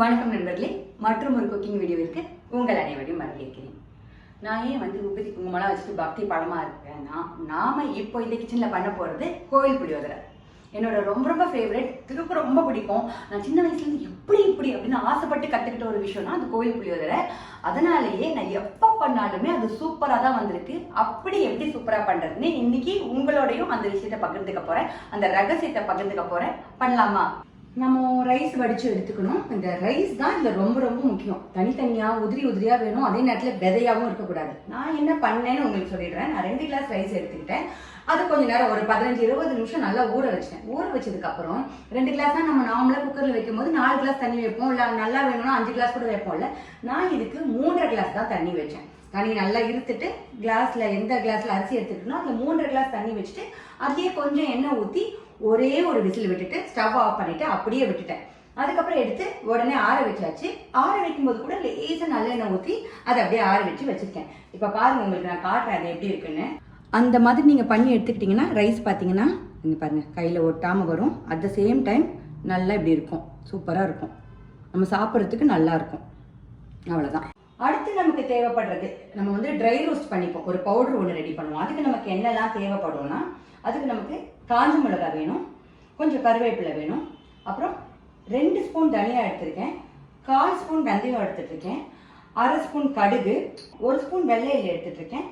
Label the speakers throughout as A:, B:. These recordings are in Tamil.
A: வணக்கம் நண்பர்களே, மற்றும் ஒரு குக்கிங் வீடியோவிற்கு உங்கள் அனைவரையும் வரவேற்கிறேன். நான் ஏன் உப்பத்தி குங்குமலாம் வச்சுட்டு பக்தி படமாக இருக்கேன்னா, நாம இப்போ இந்த கிச்சனில் பண்ண போகிறது கோயில் புளியோதரை. என்னோட ரொம்ப ரொம்ப ஃபேவரட், திரும்ப ரொம்ப பிடிக்கும். நான் சின்ன வயசுலேருந்து இப்படி அப்படின்னு ஆசைப்பட்டு கற்றுக்கிட்ட ஒரு விஷயம்னா அது கோயில் புளியோதரை. அதனாலேயே நான் எப்போ பண்ணாலுமே அது சூப்பராக தான் வந்திருக்கு. அப்படி எப்படி சூப்பராக பண்ணுறதுன்னு இன்னைக்கு உங்களோடையும் அந்த விஷயத்தை பகிர்ந்துக்க போகிறேன், அந்த ரகசியத்தை பகிர்ந்துக்க போகிறேன். பண்ணலாமா? நம்ம ரைஸ் வடித்து எடுத்துக்கணும். இந்த ரைஸ் தான் இதில் ரொம்ப ரொம்ப முக்கியம். தனித்தனியாக உதிரியாக வேணும், அதே நேரத்தில் விதையாகவும் இருக்கக்கூடாது. நான் என்ன பண்ணேன்னு உங்களுக்கு சொல்லிடுறேன். நான் 2 கிளாஸ் ரைஸ் எடுத்துக்கிட்டேன். அது கொஞ்சம் நேரம் ஒரு 15-20 நிமிஷம் நல்லா ஊற வச்சிட்டேன். ஊற வச்சதுக்கப்புறம் 2 கிளாஸ் தான் நம்ம நார்மலாக குக்கரில் வைக்கும் போது 4 கிளாஸ் தண்ணி வைப்போம், இல்லை நல்லா வேணும்னா 5 கிளாஸ் கூட வைப்போம்ல. நான் இதுக்கு 3.5 கிளாஸ் தான் தண்ணி வச்சேன். தண்ணி நல்லா இருத்துட்டு கிளாஸில் எந்த கிளாஸில் அரிசி எடுத்துக்கிட்டோம்னா அதில் 3.5 கிளாஸ் தண்ணி வச்சுட்டு அதிலே கொஞ்சம் எண்ணெய் ஊற்றி ஒரே ஒரு விசில் விட்டுட்டு ஸ்டவ் ஆஃப் பண்ணிவிட்டு அப்படியே விட்டுட்டேன். அதுக்கப்புறம் எடுத்து உடனே ஆற வச்சாச்சு. ஆற வைக்கும்போது கூட லேசாக நல்லெண்ணெய் ஊற்றி அதை அப்படியே ஆற வச்சு வச்சுருக்கேன். இப்போ பாருங்கள், உங்களுக்கு நான் காட்டுறேன் அது எப்படி இருக்குன்னு. அந்த மாதிரி நீங்கள் பண்ணி எடுத்துக்கிட்டிங்கன்னா ரைஸ் பார்த்தீங்கன்னா இங்கே பாருங்கள் கையில் ஒட்டாமல் வரும். அட் த சேம் டைம் நல்லா இப்படி இருக்கும், சூப்பராக இருக்கும், நம்ம சாப்பிட்றதுக்கு நல்லாயிருக்கும். அவ்வளோதான். அடுத்து நமக்கு தேவைப்படுறது, நம்ம ட்ரை ரோஸ்ட் பண்ணிப்போம். ஒரு பவுடர் ஒன்று ரெடி பண்ணுவோம். அதுக்கு நமக்கு என்னெல்லாம் தேவைப்படும்னா, அதுக்கு நமக்கு காஞ்ச மிளகாய் வேணும், கொஞ்சம் கருவேப்பிலை வேணும், அப்புறம் 2 ஸ்பூன் தனியா எடுத்திருக்கேன், 1/4 ஸ்பூன் வெந்தயம் எடுத்துட்ருக்கேன், 1/2 ஸ்பூன் கடுகு, 1 ஸ்பூன் வெள்ளை எள்ளு எடுத்துட்ருக்கேன்,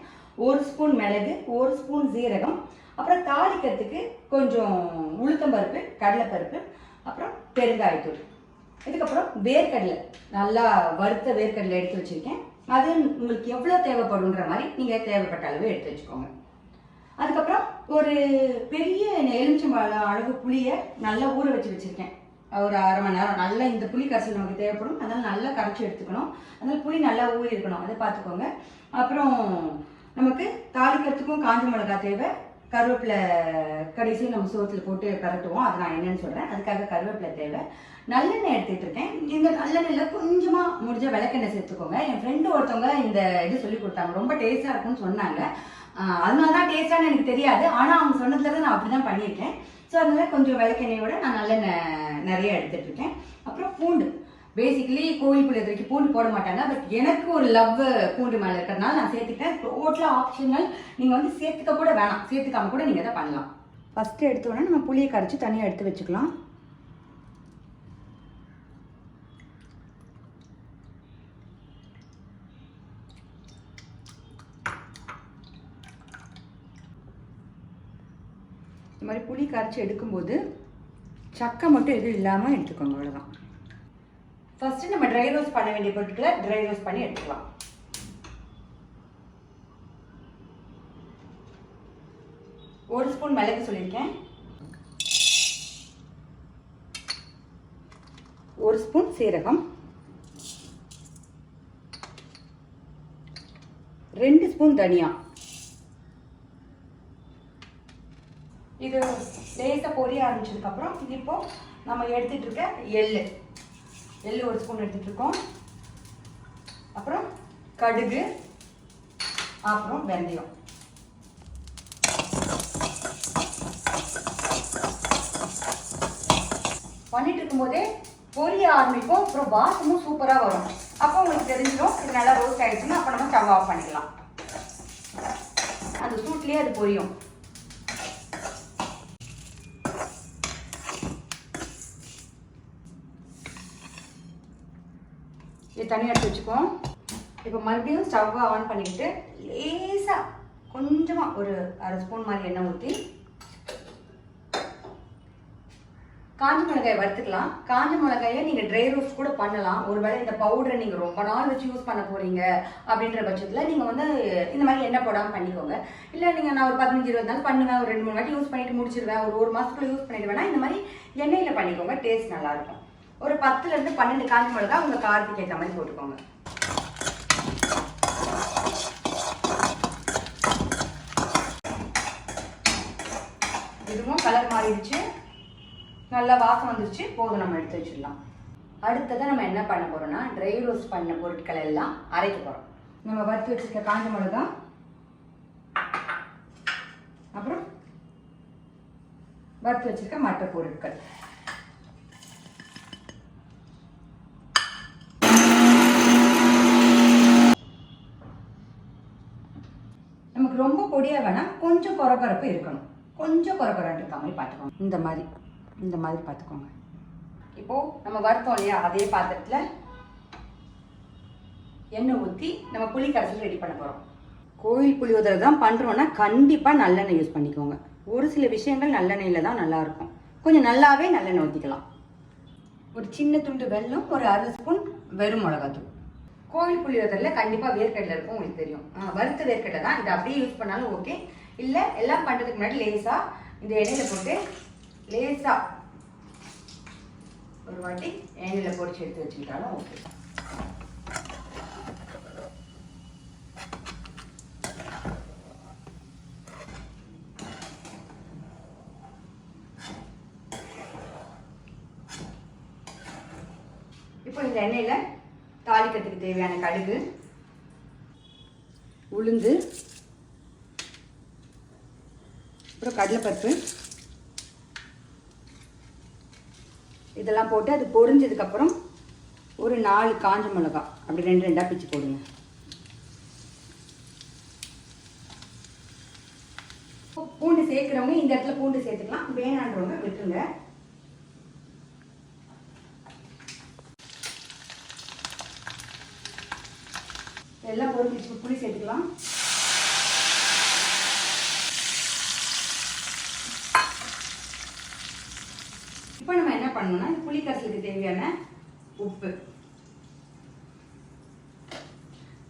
A: 1 ஸ்பூன் மிளகு, 1 ஸ்பூன் சீரகம், அப்புறம் தாளிக்கிறதுக்கு கொஞ்சம் உளுத்தம்பருப்பு, கடலைப்பருப்பு, அப்புறம் பெருங்காயத்தூள். இதுக்கப்புறம் வேர்க்கடலை, நல்லா வறுத்த வேர்க்கடலை எடுத்து வச்சுருக்கேன். அது உங்களுக்கு எவ்வளோ தேவைப்படுன்ற மாதிரி நீங்கள் தேவைப்பட்ட அளவு எடுத்து வச்சுக்கோங்க. அதுக்கப்புறம் ஒரு பெரிய எலுமிச்சம்பழம் அளவு புளியை நல்லா ஊற வச்சுருக்கேன். ஒரு 1/2 மணி நேரம். நல்லா இந்த புளி கரைசல் நமக்கு தேவைப்படும், அதனால் நல்லா கரைச்சி எடுத்துக்கணும். அதனால் புளி நல்லா ஊறி இருக்கணும், அதை பார்த்துக்கோங்க. அப்புறம் நமக்கு தாளிக்கிறதுக்கும் காஞ்ச மிளகாய் தேவை, கருவேப்பிலை கடைசியும் நம்ம சோத்தில் போட்டு பரட்டுவோம், அது நான் என்னன்னு சொல்கிறேன். அதுக்காக கருவேப்பிலை தேவை. நல்லெண்ணெய் எடுத்துகிட்டு இருக்கேன். இந்த நல்லெண்ணெயில் கொஞ்சமாக முடிஞ்ச விளக்கெண்ணெய் சேர்த்துக்கோங்க. என் ஃப்ரெண்டு ஒருத்தவங்க இந்த இது சொல்லி கொடுத்தாங்க, ரொம்ப டேஸ்ட்டாக இருக்கும்னு சொன்னாங்க. அதனால தான் டேஸ்ட்டானு எனக்கு தெரியாது, ஆனால் அவங்க சொன்னதுலேருந்து நான் அப்படி தான் பண்ணியிருக்கேன். ஸோ அதனால கொஞ்சம் விளக்கெண்ணெயோட நான் நல்லெண்ணெய் நிறைய எடுத்துகிட்டு இருக்கேன். அப்புறம் பூண்டு, பேசிக்கலி கோயில் புளியோதரைக்கு பூண்டு போட மாட்டாங்க, பட் எனக்கு ஒரு லவ் பூண்டு மேலே இருக்கிறதுனால நான் சேர்த்துக்கிட்டேன். டோட்டலாக ஆப்ஷனல், நீங்கள் சேர்த்துக்க கூட வேணாம், சேர்த்துக்காம கூட நீங்கள் அதை பண்ணலாம். ஃபஸ்ட்டு எடுத்தோடனே நம்ம புளியை கரைச்சி தனியாக எடுத்து வச்சுக்கலாம். இந்த மாதிரி புளி கரைச்சி எடுக்கும்போது சக்கை மட்டும் எதுவும் இல்லாமல் எடுத்துக்கோங்க, அவ்வளோதான். ஃபஸ்ட்டு நம்ம ட்ரை ரோஸ்ட் பண்ண வேண்டிய பொருட்களை ட்ரை ரோஸ்ட் பண்ணி எடுத்துக்கலாம். ஒரு ஸ்பூன் மிளகு சொல்லியிருக்கேன், 1 ஸ்பூன் சீரகம், 2 ஸ்பூன் தனியா. இது லேசாக பொரிய ஆரம்பிச்சதுக்கப்புறம் இது இப்போ நம்ம எடுத்துகிட்டு இருக்க எள்ளு 1 ஸ்பூன் எடுத்துகிட்டு இருக்கோம். அப்புறம் கடுகு, அப்புறம் வெந்தயம். பண்ணிட்டு இருக்கும்போதே பொரிய ஆரம்பிக்கும், அப்புறம் வாசமும் சூப்பராக வரும். அப்போ உங்களுக்கு தெரிஞ்சிடும் இது நல்லா ரோஸ்ட் ஆகிடுச்சுன்னா அப்போ நம்ம ஸ்டவ் ஆஃப் பண்ணிக்கலாம். அந்த சூட்லேயே அது பொரியும். இது தனியாக எடுத்து வச்சுக்குவோம். இப்போ மறுபடியும் ஸ்டவ்வை ஆன் பண்ணிக்கிட்டு லேசாக கொஞ்சமாக ஒரு 1/2 ஸ்பூன் மாதிரி எண்ணெய் ஊற்றி காஞ்ச மிளகாயை வறுத்துக்கலாம். காஞ்ச மிளகாயை நீங்கள் ட்ரை ரோஸ்ட் கூட பண்ணலாம். ஒருவேளை இந்த பவுடரை நீங்கள் ரொம்ப நாள் வச்சு யூஸ் பண்ண போகிறீங்க அப்படின்ற பட்சத்தில் நீங்கள் இந்த மாதிரி எண்ணெய் போடாமல் பண்ணிக்கோங்க. இல்லை நீங்கள் நான் ஒரு 15-20 நாள் பண்ணுவேன், ஒரு 2-3 வாட்டி யூஸ் பண்ணிட்டு முடிச்சிடுவேன், ஒரு மாதத்துக்குள்ள யூஸ் பண்ணிடுவேன்னா இந்த மாதிரி எண்ணெயில் பண்ணிக்கோங்க, டேஸ்ட் நல்லாயிருக்கும். ஒரு 10-12 காஞ்ச மிளகா உங்கள் காரத்துக்கு ஏற்ற மாதிரி போட்டுக்கோங்க. இதுவும் கலர் மாறிடுச்சு, நல்லா வாசம் வந்துருச்சு, போதும், நம்ம எடுத்து வச்சிடலாம். அடுத்ததான் நம்ம என்ன பண்ண போகிறோம்னா, ட்ரை ரோஸ்ட் பண்ண பொருட்கள் எல்லாம் அரைக்க போகிறோம். நம்ம வறுத்து வச்சுருக்க காஞ்ச மிளகா, அப்புறம் வறுத்து வச்சுருக்க மற்ற பொருட்கள், பொடியாக வேணாம், கொஞ்சம் கொரகொரப்பு இருக்கணும். கொஞ்சம் கொரகொரன்னு இருக்க மாதிரி பார்த்துக்கோங்க. இந்த மாதிரி பார்த்துக்கோங்க. இப்போது நம்ம வறுத்தோம் இல்லையா, அதே பாத்திரத்தில் எண்ணெய் ஊற்றி நம்ம புளி கரைசல் ரெடி பண்ண போகிறோம். கோயில் புளியோதரை தான் பண்ணுறோன்னா கண்டிப்பாக நல்லெண்ணெய் யூஸ் பண்ணிக்கோங்க. ஒரு சில விஷயங்கள் நல்லெண்ணெயில் தான் நல்லாயிருக்கும். கொஞ்சம் நல்லாவே நல்லெண்ணெய் ஊற்றிக்கலாம். ஒரு சின்ன துண்டு வெல்லம், ஒரு 1/2 ஸ்பூன் வெறும் மிளகாத்தூள். கோவில் புளியோதரையில் கண்டிப்பாக வேர்க்கடலை இருக்கும், உங்களுக்கு தெரியும். வறுத்த வேர்க்கடலை தான், இதை அப்படியே யூஸ் பண்ணாலும் ஓகே. இல்லை எல்லாம் பண்ணுறதுக்கு முன்னாடி லேசாக இந்த எண்ணெயில் போட்டு லேசாக ஒரு வாட்டி எண்ணெயில் பொரிச்சு எடுத்து வச்சுக்கிட்டாலும் ஓகே. இப்போ இந்த எண்ணெயில் தாளிக்கிறதுக்கு தேவையான கடுகு, உளுந்து, அப்புறம் கடலைப்பருப்பு இதெல்லாம் போட்டு அது பொரிஞ்சதுக்கப்புறம் ஒரு 4 காஞ்ச மிளகாய் அப்படி 2 பிச்சு போடுங்க. பூண்டு சேர்க்குறவங்க இந்த இடத்துல பூண்டு சேர்த்துக்கலாம், வேணான்றவங்க விட்டுருங்க. எல்லாம் பொரிச்சு புளி சேர்த்துக்கலாம். இப்போ நம்ம என்ன பண்ணணும்னா புளி கரைசலுக்கு தேவையான உப்பு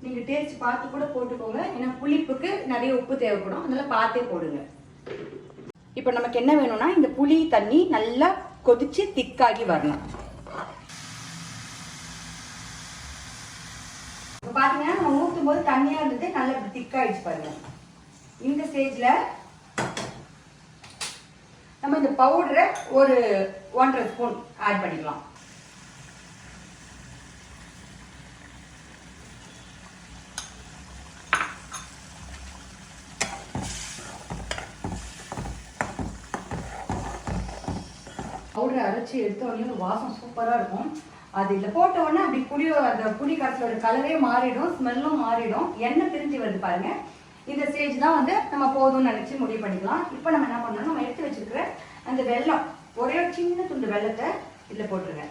A: நீங்கள் டேஸ்ட் பார்த்து கூட போட்டுக்கோங்க. ஏன்னா புளிப்புக்கு நிறைய உப்பு தேவைப்படும், அதனால பார்த்தே போடுங்க. இப்போ நமக்கு என்ன வேணும்னா இந்த புளி தண்ணி நல்லா கொதிச்சு திக்காகி வரணும். இப்போ பார்த்தீங்கன்னா நம்ம ஊற்றும் போது தண்ணியாக இருந்தது, நல்லா திக்காகிடுச்சு பாருங்க. இந்த ஸ்டேஜில் நம்ம இந்த பவுடரை ஒரு 1.5 ஸ்பூன் ஆட் பண்ணிக்கலாம். பவுடரை அரைச்சி எடுத்த உடனே வாசம் சூப்பராக இருக்கும். அது இதில் போட்ட உடனே அப்படி அந்த புளி கரைசலோட கலரே மாறிடும், ஸ்மெல்லும் மாறிடும், எண்ணெய் பிரிஞ்சு வருது பாருங்க. இந்த ஸ்டேஜ் தான் வந்து நம்ம போதும்னு நினச்சி முடிவு பண்ணிக்கலாம். இப்போ நம்ம என்ன பண்ணணும், நம்ம எடுத்து வச்சிருக்கிற அந்த வெல்லம், ஒரே ஒரு சின்ன துண்டு வெல்லத்தை இதில் போட்டுருங்க.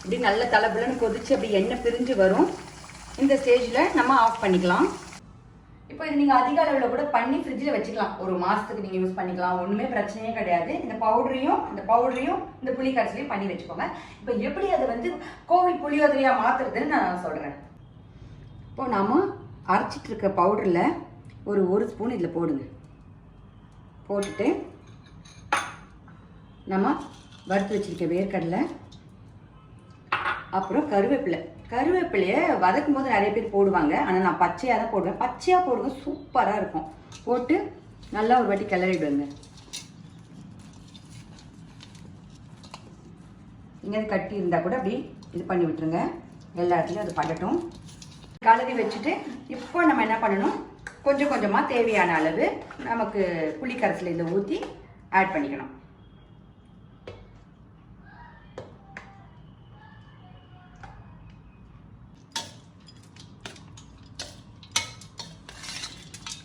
A: இப்படி நல்ல தலைப்புலன்னு கொதிச்சு அப்படி எண்ணெய் பிரிஞ்சு வரும். இந்த ஸ்டேஜில் நம்ம ஆஃப் பண்ணிக்கலாம். இப்போ இது நீங்கள் அதிக அளவில் கூட பண்ணி ஃப்ரிட்ஜில் வச்சுக்கலாம். ஒரு மாதத்துக்கு நீங்கள் யூஸ் பண்ணிக்கலாம், ஒன்றுமே பிரச்சனையே கிடையாது. இந்த பவுடரையும் இந்த புளி கரைசலையும் பண்ணி வச்சுக்கோங்க. இப்போ எப்படி அதை வந்து கோவில் புளியோதரையாக மாற்றுறதுன்னு நான் சொல்கிறேன். இப்போ நாம் அரைச்சிட்டு இருக்க பவுடரில் ஒரு ஸ்பூன் இதில் போடுங்க. போட்டுட்டு நம்ம வறுத்து வச்சுருக்க வேர்க்கடலை, அப்புறம் கருவேப்பிலையை வதக்கும் போது நிறைய பேர் போடுவாங்க, ஆனால் நான் பச்சையாக தான் போடுவேன். பச்சையாக போடுங்க, சூப்பராக இருக்கும். போட்டு நல்லா ஒரு வாட்டி கிளறிடுவேங்க. எங்கேயாவது கட்டி இருந்தால் கூட அப்படி இது பண்ணி விட்டுருங்க. எல்லா இடத்துலையும் அது படட்டும். கலரி வச்சுட்டு இப்போ நம்ம என்ன பண்ணணும், கொஞ்சம் கொஞ்சமாக தேவையான அளவு நமக்கு புளி கரைசலை இதில் ஊற்றி ஆட் பண்ணிக்கணும்.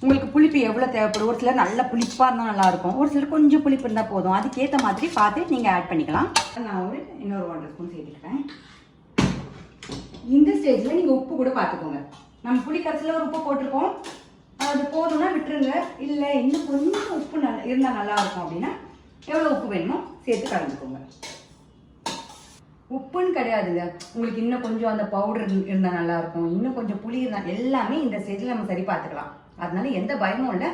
A: உங்களுக்கு புளிப்பு எவ்வளோ தேவைப்படும். ஒரு சிலர் நல்ல புளிப்பாக இருந்தால் நல்லாயிருக்கும், ஒரு சிலர் கொஞ்சம் புளிப்பு இருந்தால் போதும். அதுக்கேற்ற மாதிரி பார்த்து நீங்கள் ஆட் பண்ணிக்கலாம். நான் இன்னொரு 1.5 ஸ்பூன் சேர்த்துக்கிறேன். இந்த ஸ்டேஜில் நீங்கள் உப்பு கூட பார்த்துக்கோங்க. நம்ம புளி கரைசலில் ஒரு உப்பு போட்டிருக்கோம், அது போதும்னா விட்டுருங்க. இல்லை இன்னும் கொஞ்சம் உப்பு இருந்தால் நல்லாயிருக்கும் அப்படின்னா எவ்வளோ உப்பு வேணுமோ சேர்த்து கலந்துக்கோங்க. உப்புன்னு கிடையாதுங்க, உங்களுக்கு இன்னும் கொஞ்சம் அந்த பவுடர் இருந்தால் நல்லாயிருக்கும், இன்னும் கொஞ்சம் புளி இருந்தால் எல்லாமே இந்த ஸ்டேஜில் நம்ம சரி பார்த்துக்கலாம். அதனால எந்த பயமும் இல்லை.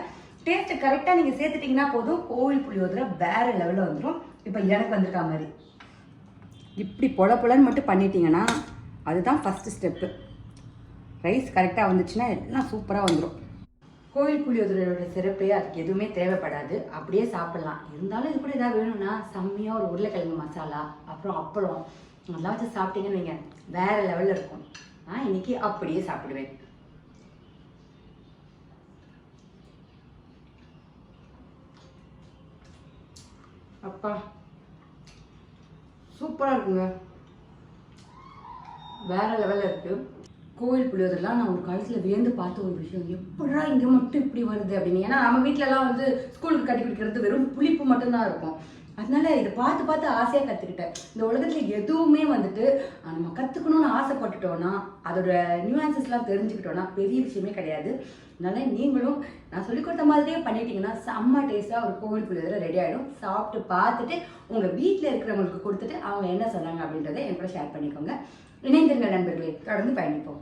A: டேஸ்ட்டு கரெக்டாக நீங்கள் சேர்த்துட்டிங்கன்னா போதும், கோவில் புளியோதரை வேறு லெவலில் வந்துடும். இப்போ எனக்கு வந்திருக்கா மாதிரி இப்படி பொலன்னு மட்டும் பண்ணிட்டீங்கன்னா அதுதான் ஃபஸ்ட்டு ஸ்டெப்பு. ரைஸ் கரெக்டாக வந்துச்சுன்னா எல்லாம் சூப்பராக வந்துடும். கோவில் புளியோதரையோட சிறப்பே அதுக்கு எதுவுமே தேவைப்படாது, அப்படியே சாப்பிட்லாம். இருந்தாலும் இது கூட ஏதாவது வேணும்னா செம்மையாக ஒரு உருளைக்கிழங்கு மசாலா, அப்புறம் அப்பளம் நல்லா வச்சு சாப்பிட்டீங்கன்னு வைங்க, வேறு லெவலில் இருக்கும். நான் இன்னைக்கு அப்படியே சாப்பிடுவேன். அப்பா சூப்பராக இருக்குங்க, வேற லெவலில் இருக்கு. கோவில் புளியோதரெலாம் நான் ஒரு காலத்தில் வியந்து பார்த்த ஒரு விஷயம், எப்படா இங்கே மட்டும் இப்படி வருது அப்படின்னு. ஏன்னா நம்ம வீட்டிலலாம் வந்து ஸ்கூலுக்கு கட்டி குடிக்கிறது வெறும் புளிப்பு மட்டும்தான் இருக்கும். அதனால இதை பார்த்து பார்த்து ஆசையாக கற்றுக்கிட்டேன். இந்த உலகத்தில் எதுவுமே வந்துட்டு நம்ம கற்றுக்கணும்னு ஆசைப்பட்டுட்டோன்னா, அதோட நியூஆன்சஸ்லாம் தெரிஞ்சுக்கிட்டோன்னா பெரிய விஷயமே கிடையாது. அதனால நீங்களும் நான் சொல்லிக் கொடுத்த மாதிரியே பண்ணிட்டீங்கன்னா செம்ம டேஸ்ட்டாக ஒரு கோவில் புளியோதரை ரெடி ஆகிடும். சாப்பிட்டு பார்த்துட்டு உங்கள் வீட்டில் இருக்கிறவங்களுக்கு கொடுத்துட்டு அவங்க என்ன சொன்னாங்க அப்படின்றத என் கூட ஷேர் பண்ணிக்கோங்க. இணைந்திருங்கள் நண்பர்களே, தொடர்ந்து பயணிப்போம்.